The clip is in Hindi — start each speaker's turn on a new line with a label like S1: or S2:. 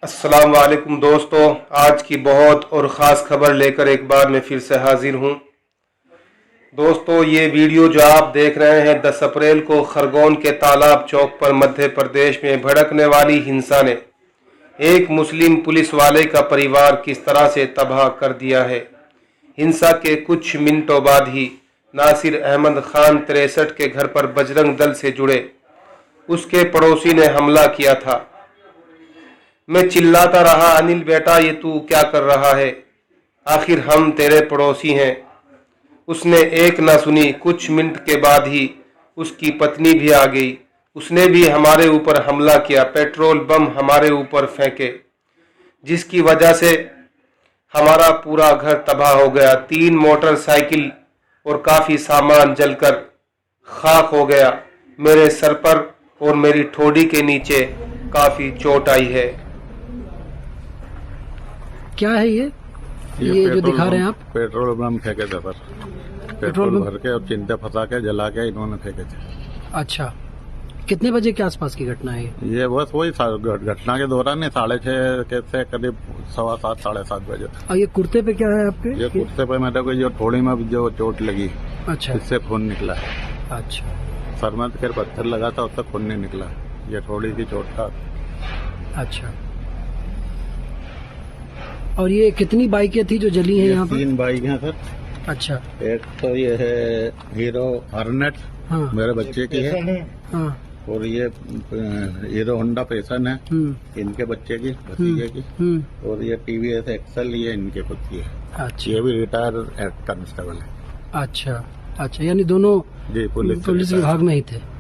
S1: अस्सलाम वालेकुम दोस्तों, आज की बहुत और ख़ास खबर लेकर एक बार मैं फिर से हाजिर हूँ। दोस्तों, ये वीडियो जो आप देख रहे हैं 10 अप्रैल को खरगोन के तालाब चौक पर मध्य प्रदेश में भड़कने वाली हिंसा ने एक मुस्लिम पुलिस वाले का परिवार किस तरह से तबाह कर दिया है। हिंसा के कुछ मिनटों बाद ही नासिर अहमद खान 63 के घर पर बजरंग दल से जुड़े उसके पड़ोसी ने हमला किया था। मैं चिल्लाता रहा, अनिल बेटा ये तू क्या कर रहा है, आखिर हम तेरे पड़ोसी हैं। उसने एक ना सुनी, कुछ मिनट के बाद ही उसकी पत्नी भी आ गई। उसने भी हमारे ऊपर हमला किया, पेट्रोल बम हमारे ऊपर फेंके, जिसकी वजह से हमारा पूरा घर तबाह हो गया। 3 मोटरसाइकिल और काफ़ी सामान जलकर खाक हो गया। मेरे सर पर और मेरी ठोड़ी के नीचे काफ़ी चोट आई है।
S2: क्या है ये जो दिखा रहे हैं आप?
S3: पेट्रोल बम फेंके थे सर। पेट्रोल भर के और चिंते फंसा के जला के इन्होंने फेंके थे।
S2: अच्छा, कितने बजे के आसपास की घटना है
S3: ये बस वही घटना के दौरान 6:30 के से करीब 7:15 7:30 बजे था।
S2: और ये कुर्ते पे क्या है आपके?
S3: ये कुर्ते पे मेरे को जो थोड़ी में जो चोट लगी,
S2: अच्छा,
S3: इससे खून निकला।
S2: अच्छा,
S3: सर में फिर पत्थर लगा था, उससे खून नहीं निकला। ये थोड़ी सी चोट था।
S2: अच्छा। और ये कितनी बाइकें थी जो जली हैं यहाँ पर?
S3: 3 बाइक हैं सर।
S2: अच्छा।
S3: एक तो ये है हीरो हॉर्नेट,
S2: हाँ,
S3: मेरे बच्चे की है।
S2: हाँ,
S3: और ये हीरो होंडा पैशन है, इनके बच्चे की, भतीजे की। और ये टीवीएस एक्सल, ये इनके खुद की है।
S2: अच्छा,
S3: ये भी रिटायर कांस्टेबल है।
S2: अच्छा, अच्छा, यानी दोनों
S3: जी पुलिस
S2: विभाग में ही थे।